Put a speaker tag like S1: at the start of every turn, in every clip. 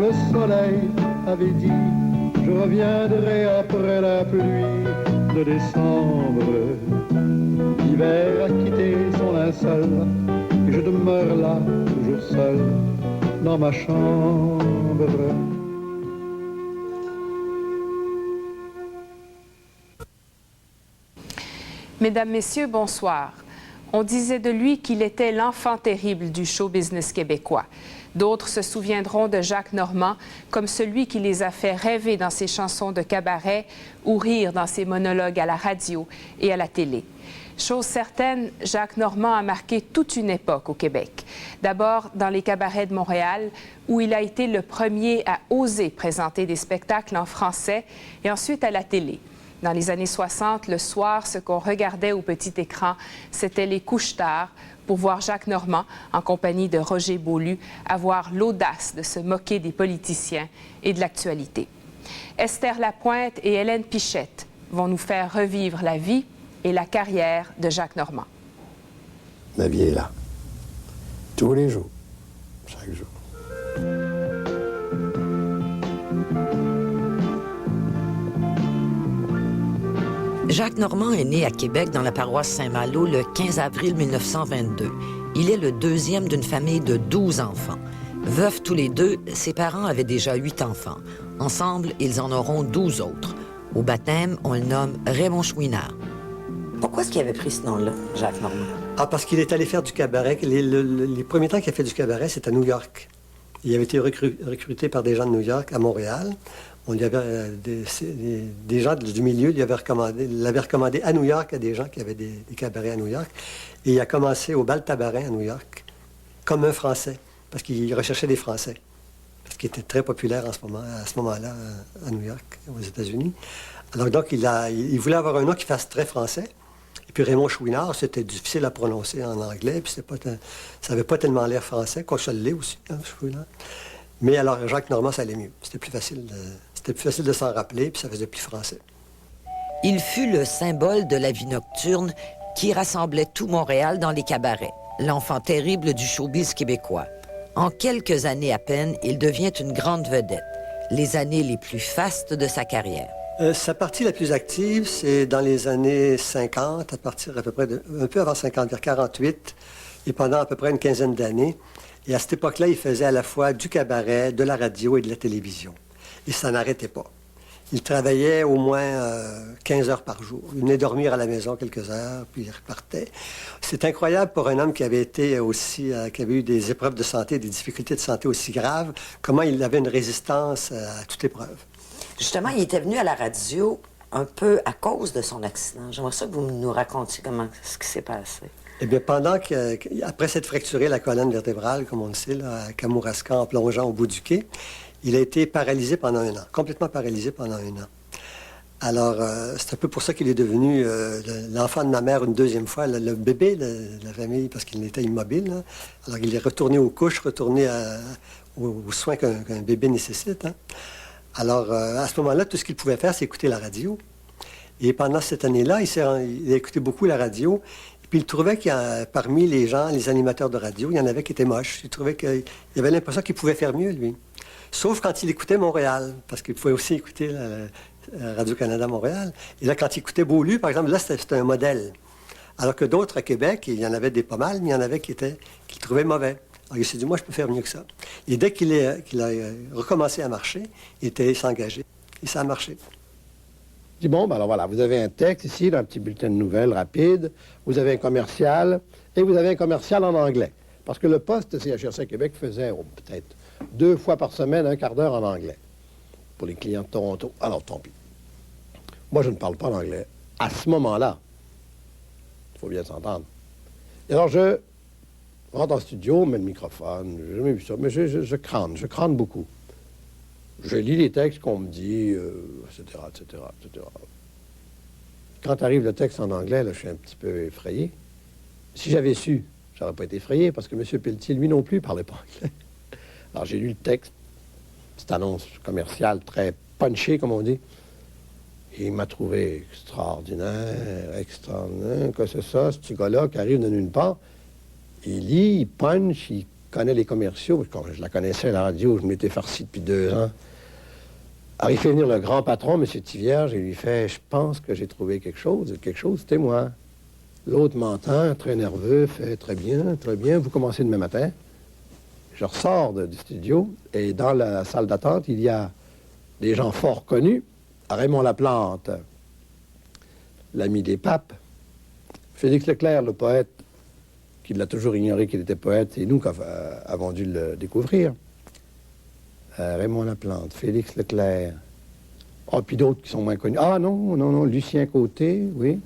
S1: le soleil avait dit, je reviendrai après la pluie de décembre. L'hiver a quitté son linceul et je demeure là, toujours seul, dans ma chambre.
S2: Mesdames, Messieurs, bonsoir. On disait de lui qu'il était l'enfant terrible du show business québécois. D'autres se souviendront de Jacques Normand comme celui qui les a fait rêver dans ses chansons de cabaret ou rire dans ses monologues à la radio et à la télé. Chose certaine, Jacques Normand a marqué toute une époque au Québec. D'abord dans les cabarets de Montréal, où il a été le premier à oser présenter des spectacles en français, et ensuite à la télé. Dans les années 60, le soir, ce qu'on regardait au petit écran, c'était les couche-tard pour voir Jacques Normand, en compagnie de Roger Beaulieu, avoir l'audace de se moquer des politiciens et de l'actualité. Esther Lapointe et Hélène Pichette vont nous faire revivre la vie et la carrière de Jacques Normand.
S3: La vie est là. Tous les jours. Chaque jour.
S4: Jacques Normand est né à Québec dans la paroisse Saint-Malo le 15 avril 1922. Il est le deuxième d'une famille de 12 enfants. Veufs tous les deux, ses parents avaient déjà 8 enfants. Ensemble, ils en auront 12 autres. Au baptême, on le nomme Raymond Chouinard. Pourquoi est-ce qu'il avait pris ce nom-là, Jacques Normand?
S3: Ah, parce qu'il est allé faire du cabaret. Les premiers temps qu'il a fait du cabaret, c'était à New York. Il avait été recruté par des gens de New York à Montréal. On y avait des gens du milieu l'avaient recommandé à New York à des gens qui avaient des cabarets à New York. Et il a commencé au Bal Tabarin à New York comme un Français, parce qu'il recherchait des Français, parce qu'il était très populaire à ce moment-là à New York, aux États-Unis. Alors donc, il voulait avoir un nom qui fasse très français. Et puis Raymond Chouinard, c'était difficile à prononcer en anglais, puis ça n'avait pas tellement l'air français, quoi, ça l'est aussi, hein, Chouinard. Mais alors, Jacques Normand, ça allait mieux. C'était plus facile de s'en rappeler, puis ça faisait plus français.
S4: Il fut le symbole de la vie nocturne qui rassemblait tout Montréal dans les cabarets, l'enfant terrible du showbiz québécois. En quelques années à peine, il devient une grande vedette, les années les plus fastes de sa carrière.
S3: Sa partie la plus active, c'est dans les années 50, à partir à peu près un peu avant 50, vers 48, et pendant à peu près une quinzaine d'années. Et à cette époque-là, il faisait à la fois du cabaret, de la radio et de la télévision. Et ça n'arrêtait pas. Il travaillait au moins 15 heures par jour. Il venait dormir à la maison quelques heures, puis il repartait. C'est incroyable pour un homme qui avait été aussi, qui avait eu des épreuves de santé, des difficultés de santé aussi graves, comment il avait une résistance à toute épreuve.
S4: Justement, il était venu à la radio un peu à cause de son accident. J'aimerais ça que vous nous racontiez ce qui s'est passé.
S3: Eh bien, après s'être fracturé la colonne vertébrale, comme on le sait, là, à Kamouraska, en plongeant au bout du quai, il a été paralysé pendant 1 an, complètement paralysé pendant 1 an. Alors, c'est un peu pour ça qu'il est devenu l'enfant de ma mère une deuxième fois, le bébé de la famille, parce qu'il était immobile. Là. Alors, il est retourné aux couches, retourné aux soins qu'un bébé nécessite. Hein. Alors, à ce moment-là, tout ce qu'il pouvait faire, c'est écouter la radio. Et pendant cette année-là, il a écouté beaucoup la radio. Puis il trouvait qu'il y a, parmi les gens, les animateurs de radio, il y en avait qui étaient moches. Il trouvait qu'il avait l'impression qu'il pouvait faire mieux, lui. Sauf quand il écoutait Montréal, parce qu'il pouvait aussi écouter Radio-Canada Montréal. Et là, quand il écoutait Beaulieu, par exemple, là, c'était un modèle. Alors que d'autres à Québec, il y en avait des pas mal, mais il y en avait qu'il trouvait mauvais. Alors il s'est dit, moi, je peux faire mieux que ça. Et dès qu'il a recommencé à marcher, il était s'engager. Et ça a marché.
S5: Je dis, bon, ben alors voilà, vous avez un texte ici, un petit bulletin de nouvelles rapide, vous avez un commercial, et vous avez un commercial en anglais. Parce que le poste CHRC Québec faisait peut-être 2 fois par semaine, 1/4 d'heure en anglais, pour les clients de Toronto. Alors, tant pis. Moi, je ne parle pas l'anglais. À ce moment-là, il faut bien s'entendre. Et alors, je rentre en studio, mets le microphone, j'ai jamais vu ça, mais je crâne beaucoup. Je lis les textes qu'on me dit, etc., etc., etc. Quand arrive le texte en anglais, là, je suis un petit peu effrayé. Si j'avais su, je n'aurais pas été effrayé, parce que M. Pelletier, lui non plus, ne parlait pas anglais. Alors, j'ai lu le texte, cette annonce commerciale très punchée, comme on dit. Et il m'a trouvé extraordinaire. Que c'est ça, ce petit gars-là qui arrive de nulle part. Il lit, il punch, il connaît les commerciaux, je la connaissais à la radio, je m'étais farci depuis 2 ans. Alors, il fait venir le grand patron, M. Tivierge, et il lui fait « Je pense que j'ai trouvé quelque chose, c'était moi. » L'autre m'entend, très nerveux, fait « Très bien, vous commencez demain matin. » Je ressors du studio, et dans la salle d'attente, il y a des gens fort connus. Raymond Laplante, l'ami des papes. Félix Leclerc, le poète, qui l'a toujours ignoré qu'il était poète, c'est nous qui avons dû le découvrir. Raymond Laplante, Félix Leclerc. Ah, puis d'autres qui sont moins connus. Ah non, Lucien Côté, oui.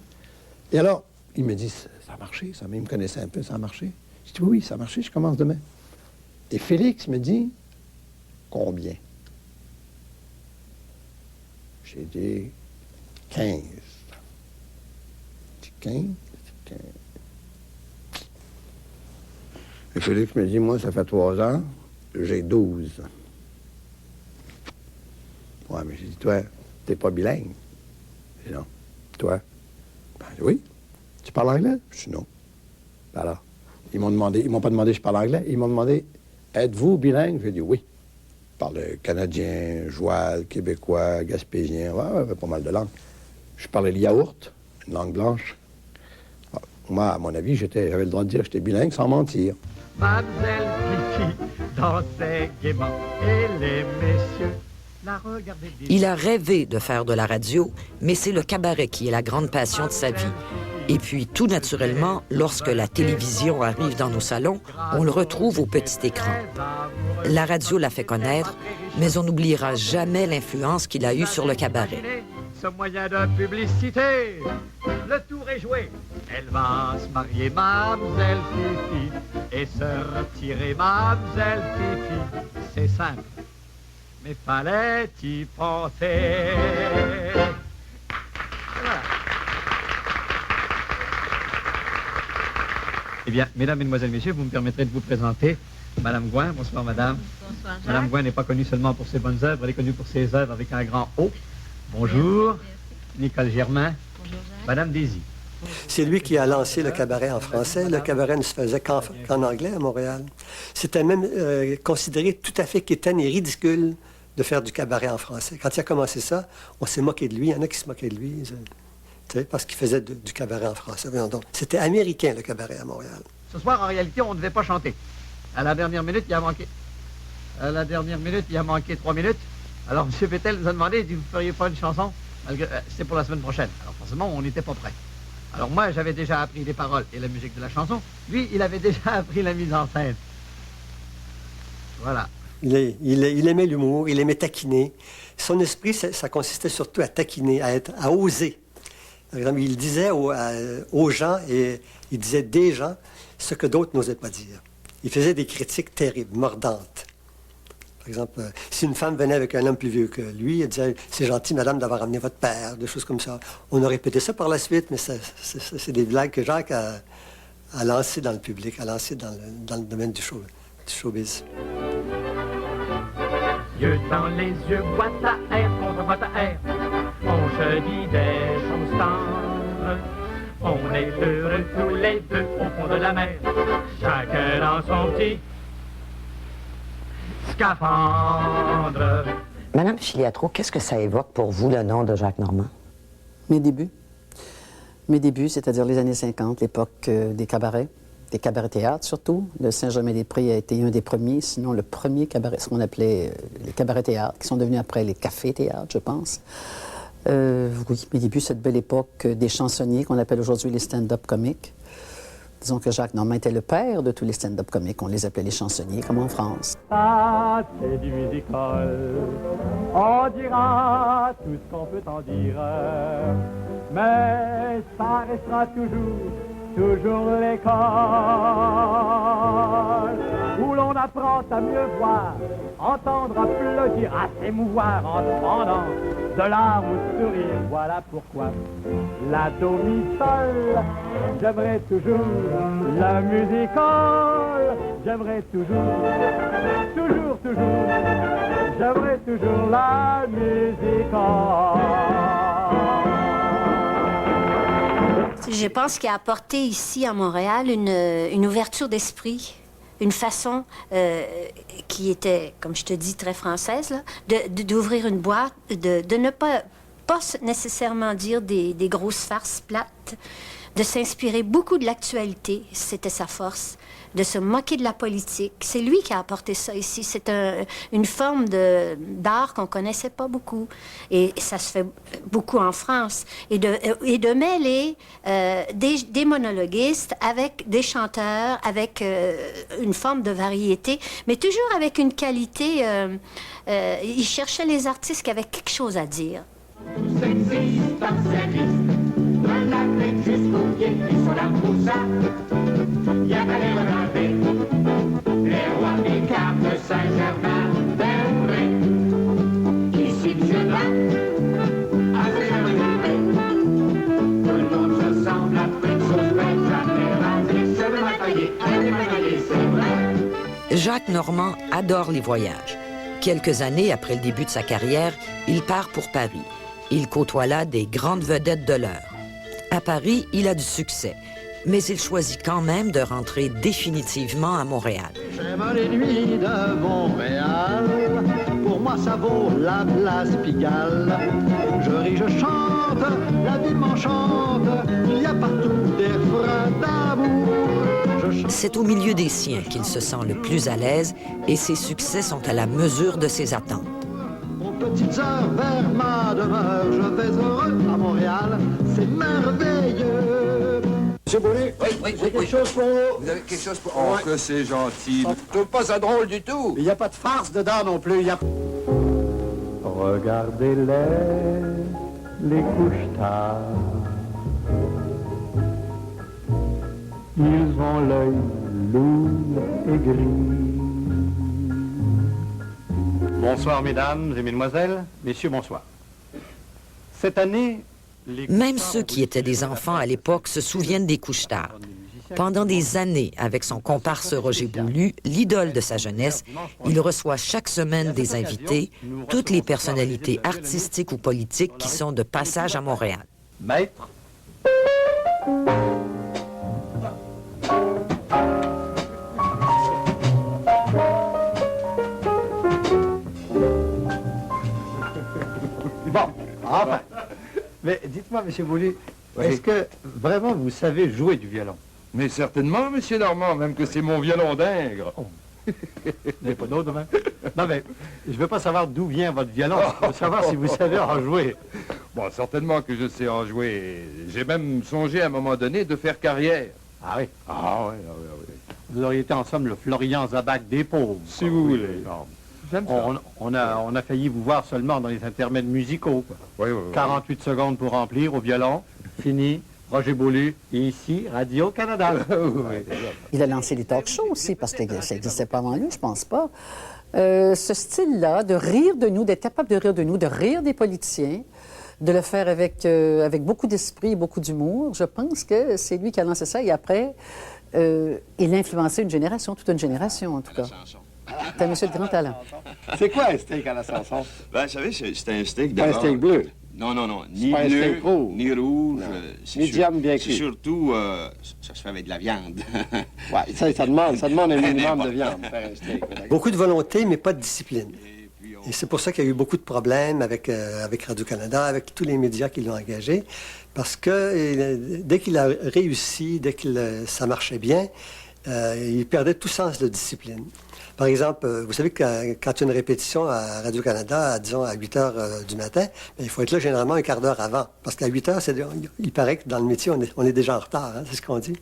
S5: Et alors, il me dit, ça a marché, ça, mais il me connaissait un peu, ça a marché. Je dis, oui, ça a marché, je commence demain. Et Félix me dit, combien? J'ai dit, 15. J'ai dit, 15? Et Félix me dit, moi, ça fait 3 ans, j'ai 12. Ouais, mais j'ai dit, toi, t'es pas bilingue. J'ai dit, non. Toi? Ben oui. Tu parles anglais? Je dis, non. Ben alors, ils m'ont pas demandé si je parle anglais, ils m'ont demandé, êtes-vous bilingue? J'ai dit, oui. Je parle canadien, joual, québécois, gaspésien, ouais, pas mal de langues. Je parlais le yaourt, une langue blanche. Alors, moi, à mon avis, j'avais le droit de dire que j'étais bilingue sans mentir.
S6: Mademoiselle Fifi dansait gaiement et les messieurs la regardaient.
S4: Il a rêvé de faire de la radio, mais c'est le cabaret qui est la grande passion de sa vie. Et puis, tout naturellement, lorsque la télévision arrive dans nos salons, on le retrouve au petit écran. La radio l'a fait connaître, mais on n'oubliera jamais l'influence qu'il a eue sur le cabaret.
S6: Ce moyen de publicité, le tour est joué. Elle va se marier, mademoiselle Fifi, et se retirer, mademoiselle Fifi. C'est simple, mais fallait y penser. Voilà. Eh bien, mesdames, mesdemoiselles, messieurs, vous me permettrez de vous présenter Madame Gouin. Bonsoir, madame.
S7: Bonsoir, Jacques.
S6: Madame Gouin n'est pas connue seulement pour ses bonnes œuvres, elle est connue pour ses œuvres avec un grand O. Bonjour.
S7: Merci.
S6: Nicole Germain.
S7: Bonjour, Jacques.
S6: Madame Désy.
S3: C'est lui qui a lancé le cabaret en français. Le cabaret ne se faisait qu'en anglais à Montréal. C'était même considéré tout à fait quétaine et ridicule de faire du cabaret en français. Quand il a commencé ça, on s'est moqué de lui. Il y en a qui se moquaient de lui, parce qu'il faisait du cabaret en français. C'était américain, le cabaret à Montréal.
S6: Ce soir, en réalité, on ne devait pas chanter. À la dernière minute, il a manqué. À la dernière minute, il a manqué 3 minutes. Alors, M. Vettel nous a demandé, il dit, vous ne feriez pas une chanson? C'est pour la semaine prochaine. Alors, forcément, on n'était pas prêts. Alors, moi, j'avais déjà appris les paroles et la musique de la chanson. Lui, il avait déjà appris la mise en scène. Voilà.
S3: Il aimait l'humour, il aimait taquiner. Son esprit, ça consistait surtout à taquiner, à oser. Par exemple, il disait aux gens, et il disait des gens, ce que d'autres n'osaient pas dire. Il faisait des critiques terribles, mordantes. Par exemple, si une femme venait avec un homme plus vieux que lui, elle disait « C'est gentil, madame, d'avoir ramené votre père », des choses comme ça. On a répété ça par la suite, mais c'est des blagues que Jacques a lancées dans le public, a lancées dans le domaine du showbiz.
S6: Yeux dans les yeux, boîte à air contre boîte à air. On se dit des choses tendres. On est heureux tous les deux au fond de la mer. Chacun dans son petit scaphandre.
S4: Madame Filiatro, qu'est-ce que ça évoque pour vous, le nom de Jacques Normand?
S8: Mes débuts. Mes débuts, c'est-à-dire les années 50, l'époque des cabarets théâtres surtout. Le Saint-Germain-des-Prés a été un des premiers, sinon le premier cabaret, ce qu'on appelait les cabarets théâtres, qui sont devenus après les cafés théâtres, je pense. Oui, mes débuts, cette belle époque des chansonniers qu'on appelle aujourd'hui les stand-up comiques. Disons que Jacques Normand était le père de tous les stand-up comiques. On les appelait les chansonniers, comme en France.
S6: Ah, c'est du musical. On dira tout ce qu'on peut en dire. Mais ça restera toujours l'école, où l'on apprend à mieux voir, entendre, applaudir, à s'émouvoir en demandant de larmes ou de sourire. Voilà pourquoi la do mi sol, j'aimerais toujours la musical, j'aimerais toujours, j'aimerais toujours la musical.
S7: Je pense qu'il a apporté ici à Montréal une ouverture d'esprit, une façon qui était, comme je te dis, très française, là, d'ouvrir une boîte, de ne pas nécessairement dire des grosses farces plates, de s'inspirer beaucoup de l'actualité, c'était sa force, de se moquer de la politique. C'est lui qui a apporté ça ici. C'est une forme d'art qu'on connaissait pas beaucoup. Et ça se fait beaucoup en France. Et de mêler des monologuistes avec des chanteurs, avec une forme de variété, mais toujours avec une qualité. Il cherchait les artistes qui avaient quelque chose à dire.
S9: Tout existe en service, de la tête jusqu'aux pieds, ils sont là pour ça. Il y a pas les regarder, les rois des cartes de Saint-Germain-des-Prés. Ici, monsieur là, à Saint-Germain-des-Prés. Tout le monde se semble après une sauce bête, jamais rasé, sur le matériel, avec les matériels, c'est vrai.
S4: Jacques Normand adore les voyages. Quelques années après le début de sa carrière, il part pour Paris. Il côtoie là des grandes vedettes de l'heure. À Paris, il a du succès, mais il choisit quand même de rentrer définitivement à Montréal.
S1: J'aime les nuits de Montréal, pour moi ça vaut la place Pigalle. Je ris, je chante, la vie m'enchante, il y a partout des refrains d'amour.
S4: C'est au milieu des siens qu'il se sent le plus à l'aise et ses succès sont à la mesure de ses attentes.
S1: Aux petites heures vers ma demeure, je vais heureux à Montréal, c'est merveilleux. Monsieur Boulay,
S10: Oui,
S1: j'ai quelque chose pour vous.
S10: Vous avez quelque chose pour... Oh, que c'est gentil. Je trouve pas ça drôle du tout.
S1: Il n'y a pas de farce dedans non plus. Regardez-les, les couches-tard. Ils ont l'œil lourd et gris. Bonsoir, mesdames et mesdemoiselles, messieurs, bonsoir. Cette année,
S4: Même ceux qui étaient des enfants à l'époque se souviennent des couches-tard. Pendant des années, avec son comparse Roger Boulu, l'idole de sa jeunesse, il reçoit chaque semaine des invités, toutes les personnalités artistiques ou politiques qui sont de passage à Montréal.
S1: Maître. Bon, enfin. Mais dites-moi, monsieur Boulu, est-ce que vraiment vous savez jouer du violon?
S10: Mais certainement, monsieur Normand, même que c'est mon violon d'Ingres.
S1: Oh. Vous n'avez pas d'autre demain? Non, mais je veux pas savoir d'où vient votre violon. Je veux savoir si vous savez en jouer.
S10: Bon, certainement que je sais en jouer. J'ai même songé à un moment donné de faire carrière.
S1: Ah oui?
S10: Ah oui, ah oui, ah oui.
S1: Vous auriez été en somme le Florian Zabac des pauvres.
S10: Si vous voulez.
S1: J'aime ça. On a failli vous voir seulement dans les intermèdes musicaux. Quoi.
S10: Oui, oui, oui.
S1: 48 secondes pour remplir au violon. Fini. Roger Boulu, ici, Radio-Canada.
S8: Il a lancé les talk shows aussi, parce que ça n'existait pas avant lui, je pense pas. Ce style-là, de rire de nous, d'être capable de rire de nous, de rire des politiciens, de le faire avec beaucoup d'esprit et beaucoup d'humour, je pense que c'est lui qui a lancé ça. Et après, il a influencé une génération, toute une génération en tout cas. C'est un monsieur de grand talent.
S5: C'est quoi un steak à la Sanson?
S11: Ben, vous savez, c'est un steak
S5: Pas
S11: d'abord.
S5: un steak bleu.
S11: Non, non, non. Ni
S5: pas un
S11: bleu,
S5: steak rouge.
S11: ni rouge.
S5: Medium bien cuit.
S11: C'est surtout, ça se fait avec de la viande.
S5: Ouais, ça demande un minimum de viande pour faire un steak.
S3: Beaucoup de volonté, mais pas de discipline. Et c'est pour ça qu'il y a eu beaucoup de problèmes avec Radio-Canada, avec tous les médias qui l'ont engagé, parce que dès qu'il a réussi, dès que ça marchait bien, il perdait tout sens de discipline. Par exemple, vous savez que quand il y a une répétition à Radio-Canada, disons à 8 heures du matin, il faut être là généralement un quart d'heure avant. Parce qu'à 8 heures, il paraît que dans le métier, on est déjà en retard, hein, c'est ce qu'on dit.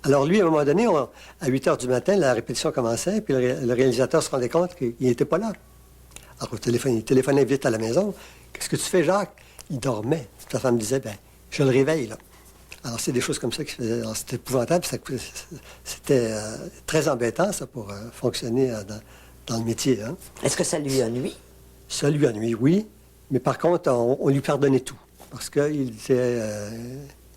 S3: Alors lui, à un moment donné, à 8 heures du matin, la répétition commençait, puis le réalisateur se rendait compte qu'il n'était pas là. Alors il téléphonait vite à la maison. « Qu'est-ce que tu fais, Jacques? » Il dormait. Sa femme disait, « Ben, je le réveille, là. » Alors, c'est des choses comme ça qui se faisaient. C'était épouvantable. C'était très embêtant, ça, pour fonctionner dans le métier. Hein.
S4: Est-ce que ça lui ennuie?
S3: Ça lui ennuie, oui. Mais par contre, on lui pardonnait tout. Parce qu'il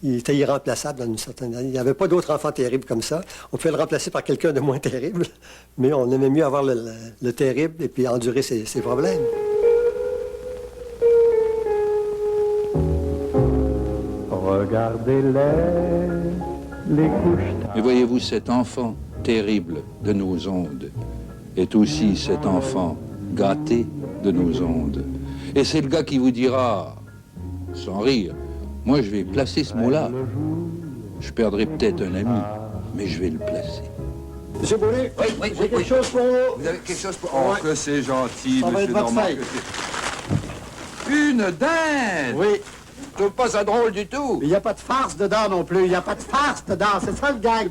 S3: était irremplaçable dans une certaine année. Il n'y avait pas d'autre enfant terrible comme ça. On pouvait le remplacer par quelqu'un de moins terrible. Mais on aimait mieux avoir le terrible et puis endurer ses problèmes.
S1: Regardez-les, les couches-tard.
S12: Mais voyez-vous, cet enfant terrible de nos ondes est aussi cet enfant gâté de nos ondes. Et c'est le gars qui vous dira, sans rire, moi je vais placer ce mot-là. Je perdrai peut-être un ami, mais je vais le placer.
S5: Monsieur Boulay,
S10: Oui,
S5: j'ai quelque chose pour vous.
S10: Vous avez quelque chose pour... Oh,
S5: Ouais.
S10: que c'est gentil,
S5: Ça va
S10: monsieur
S5: être votre
S10: Normand.
S5: feuille.
S10: Une dinde!
S5: Oui.
S10: Je trouve pas ça drôle du tout.
S5: Il n'y a pas de farce dedans non plus. Il n'y a pas de farce dedans. C'est ça le gag.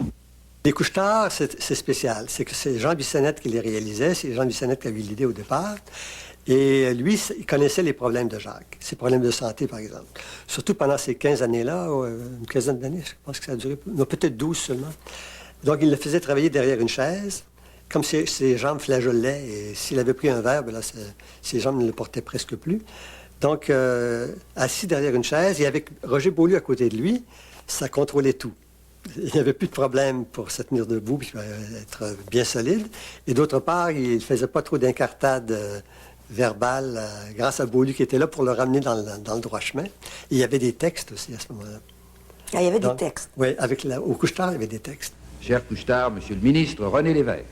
S3: Les couche-tard, c'est spécial. C'est que c'est Jean Bissonnette qui les réalisait. C'est Jean Bissonnette qui avait eu l'idée au départ. Et lui, il connaissait les problèmes de Jacques, ses problèmes de santé, par exemple. Surtout pendant ces 15 années-là, une quinzaine d'années, je pense que ça a duré, non, peut-être 12 seulement. Donc, il le faisait travailler derrière une chaise, comme si ses jambes flageolaient. Et s'il avait pris un verre, ben là, ses jambes ne le portaient presque plus. Donc, assis derrière une chaise, et avec Roger Beaulieu à côté de lui, ça contrôlait tout. Il n'y avait plus de problème pour se tenir debout puis être bien solide. Et d'autre part, il ne faisait pas trop d'incartades verbales grâce à Beaulieu qui était là pour le ramener dans le droit chemin. Et il y avait des textes aussi à ce moment-là.
S4: Ah, il y avait
S3: Donc,
S4: des textes.
S3: Oui, au couche-tard, il y avait des textes.
S10: Cher Couche-Tard, monsieur le ministre René Lévesque.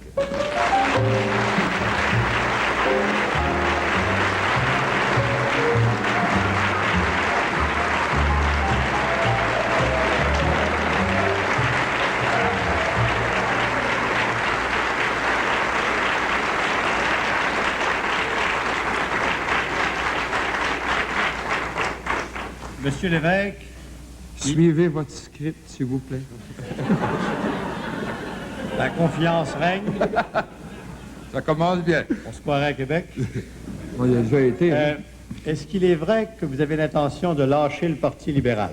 S13: Monsieur l'évêque, suivez votre script, s'il vous plaît. La confiance règne.
S10: Ça commence bien.
S13: On se croirait à Québec.
S10: On y a déjà été.
S13: Est-ce qu'il est vrai que vous avez l'intention de lâcher le Parti libéral?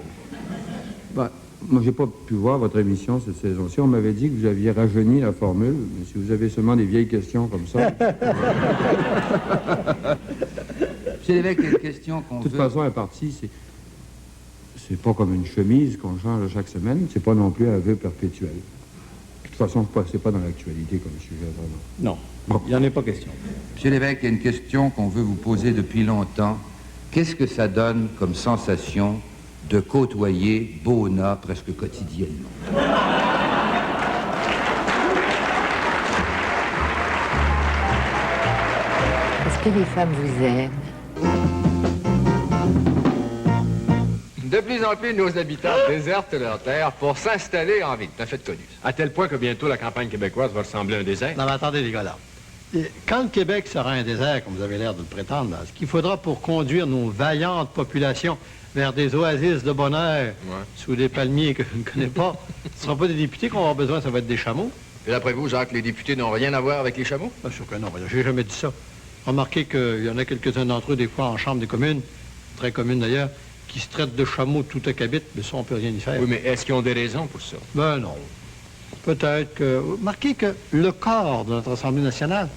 S14: Ben, moi, j'ai pas pu voir votre émission cette saison-ci. On m'avait dit que vous aviez rajeuni la formule. Mais si vous avez seulement des vieilles questions comme ça...
S10: Monsieur l'évêque, il y a une question qu'on
S14: De
S10: veut...
S14: toute façon, un parti, c'est pas comme une chemise qu'on change chaque semaine. C'est pas non plus un vœu perpétuel. De toute façon, c'est pas dans l'actualité comme sujet, vraiment.
S13: Non, il n'y en est pas question.
S10: Monsieur l'évêque, il y a une question qu'on veut vous poser depuis longtemps. Qu'est-ce que ça donne comme sensation de côtoyer Bona presque quotidiennement?
S15: Est-ce que les femmes vous aiment?
S16: De plus en plus, nos habitants désertent leur terre pour s'installer en ville. C'est un fait connu. À tel point que bientôt, la campagne québécoise va ressembler à un désert.
S13: Non, mais attendez, les gars, là. Et quand le Québec sera un désert, comme vous avez l'air de le prétendre, là, ce qu'il faudra pour conduire nos vaillantes populations vers des oasis de bonheur, sous des palmiers que je ne connais pas, ce ne sera pas des députés qu'on va avoir besoin, ça va être des chameaux.
S16: Et d'après vous, Jacques, les députés n'ont rien à voir avec les chameaux?
S13: Bien sûr que non, j'ai jamais dit ça. Remarquez qu'il y en a quelques-uns d'entre eux, des fois, en chambre des communes, très communes d'ailleurs, qui se traitent de chameaux tout acabit, mais ça, on peut rien y faire.
S16: Oui, mais est-ce qu'ils ont des raisons pour ça?
S13: Ben non. Peut-être que... Remarquez que le corps de notre Assemblée nationale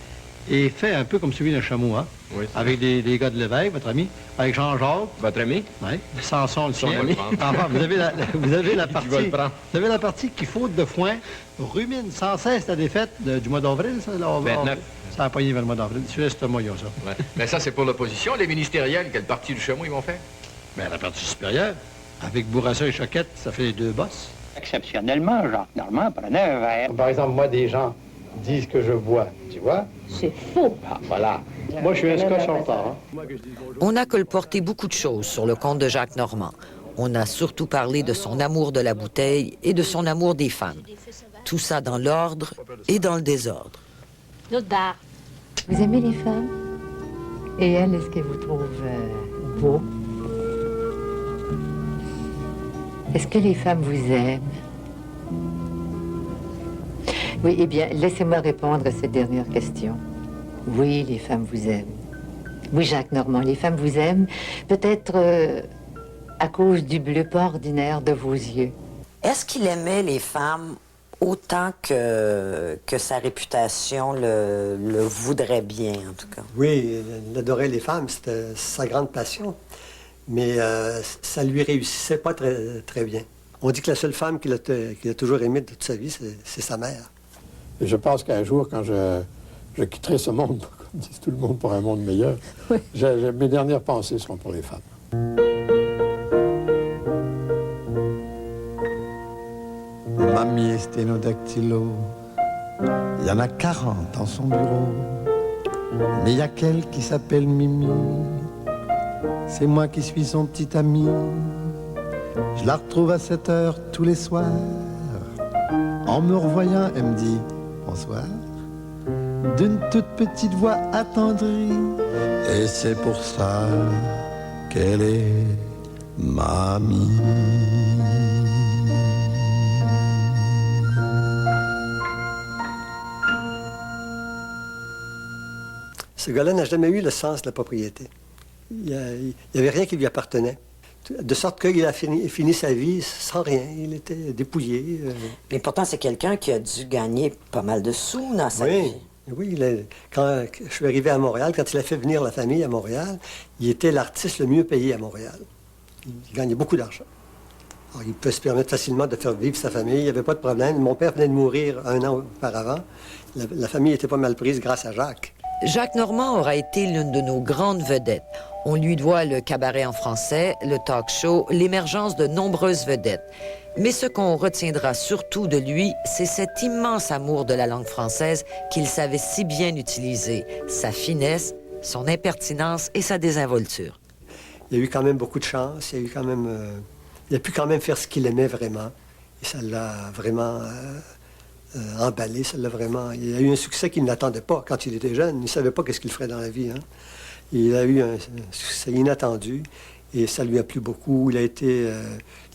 S13: est fait un peu comme celui d'un chameau, hein?
S16: Oui.
S13: Avec des gars de l'évêque, votre ami, avec Jean-Jacques.
S16: Votre ami?
S13: Oui. Samson, le sien.
S16: On va le prendre.
S13: Enfin, vous avez la
S16: Je vais le prendre.
S13: Vous avez la partie qui, faute de foin, rumine sans cesse la défaite du mois d'avril, ça? Là,
S16: 29.
S13: Ça a pogné vers le mois d'avril. C'est ce mois-là, ça.
S16: Ouais. Mais ça, c'est pour l'opposition. Les ministériels, quelle partie du chameau ils vont faire?
S13: Ben, la partie supérieure, avec Bourassa et Choquette, ça fait les deux bosses.
S17: Exceptionnellement, Jacques Normand prenait un verre.
S13: Par exemple, moi, des gens disent que je bois, tu vois?
S17: C'est faux.
S13: Ah, voilà. Moi, je suis un scotch en retard. Hein.
S4: On a colporté beaucoup de choses sur le comte de Jacques Normand. On a surtout parlé de son amour de la bouteille et de son amour des femmes. Tout ça dans l'ordre et dans le désordre.
S17: L'autre bar.
S15: Vous aimez les femmes? Et elles, est-ce qu'elles vous trouvent beau? Est-ce que les femmes vous aiment? Oui, eh bien, laissez-moi répondre à cette dernière question. Oui, les femmes vous aiment. Oui, Jacques Normand, les femmes vous aiment, peut-être à cause du bleu pas ordinaire de vos yeux.
S4: Est-ce qu'il aimait les femmes autant que sa réputation le voudrait bien, en tout cas?
S3: Oui, il adorait les femmes, c'était sa grande passion. Mais ça lui réussissait pas très, très bien. On dit que la seule femme qu'il a toujours aimée de toute sa vie, c'est sa mère.
S5: Et je pense qu'un jour, quand je quitterai ce monde, comme dit tout le monde, pour un monde meilleur,
S15: oui.
S5: Mes dernières pensées seront pour les femmes.
S1: Mamie Sténodactylo, Il y en a 40 dans son bureau, mais il y a qu'elle qui s'appelle Mimi. C'est moi qui suis son petit ami. Je la retrouve à 7 heures tous les soirs. En me revoyant, elle me dit bonsoir, d'une toute petite voix attendrie. Et c'est pour ça qu'elle est mamie.
S3: Ce gars-là n'a jamais eu le sens de la propriété. Il n'y avait rien qui lui appartenait. De sorte qu'il a fini sa vie sans rien. Il était dépouillé.
S4: Mais pourtant, c'est quelqu'un qui a dû gagner pas mal de sous dans sa vie.
S3: Oui, quand je suis arrivé à Montréal, quand il a fait venir la famille à Montréal, il était l'artiste le mieux payé à Montréal. Il gagnait beaucoup d'argent. Alors, il peut se permettre facilement de faire vivre sa famille. Il n'y avait pas de problème. Mon père venait de mourir 1 an auparavant. La famille était pas mal prise grâce à Jacques.
S4: Jacques Normand aura été l'une de nos grandes vedettes. On lui doit le cabaret en français, le talk show, l'émergence de nombreuses vedettes. Mais ce qu'on retiendra surtout de lui, c'est cet immense amour de la langue française qu'il savait si bien utiliser, sa finesse, son impertinence et sa désinvolture.
S3: Il a eu quand même beaucoup de chance. Il a pu quand même faire ce qu'il aimait vraiment. Et ça l'a vraiment emballé. Il a eu un succès qu'il n'attendait pas quand il était jeune. Il ne savait pas qu'est-ce qu'il ferait dans la vie. Hein. Il a eu un succès inattendu et ça lui a plu beaucoup. Il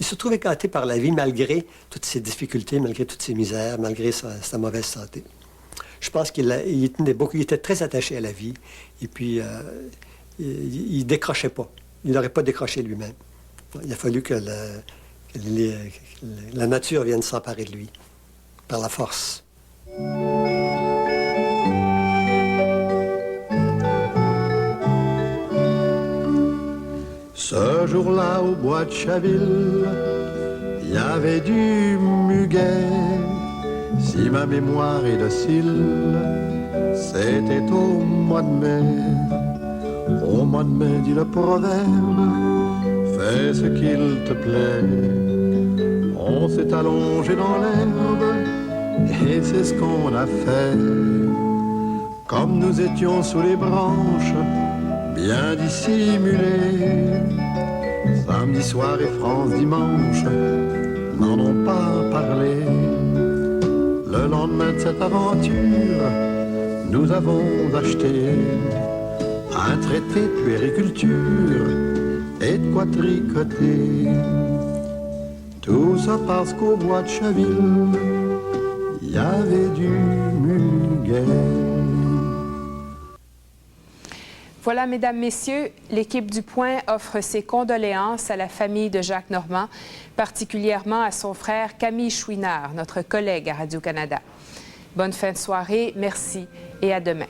S3: se trouvait éclaté par la vie malgré toutes ses difficultés, malgré toutes ses misères, malgré sa mauvaise santé. Je pense qu'il tenait beaucoup, il était très attaché à la vie et puis il ne décrochait pas. Il n'aurait pas décroché lui-même. Il a fallu que la nature vienne s'emparer de lui par la force.
S1: Ce jour-là, au bois de Chaville, il y avait du muguet. Si ma mémoire est docile, c'était au mois de mai. Au mois de mai, dit le proverbe, fais ce qu'il te plaît. On s'est allongé dans l'herbe, et c'est ce qu'on a fait. Comme nous étions sous les branches, bien dissimulés. Samedi soir et France dimanche n'en ont pas parlé. Le lendemain de cette aventure, nous avons acheté un traité de puériculture et de quoi tricoter. Tout ça parce qu'au bois de Chaville, il y avait du muguet.
S2: Voilà, Mesdames, Messieurs, l'équipe du Point offre ses condoléances à la famille de Jacques Normand, particulièrement à son frère Camille Chouinard, notre collègue à Radio-Canada. Bonne fin de soirée, merci et à demain.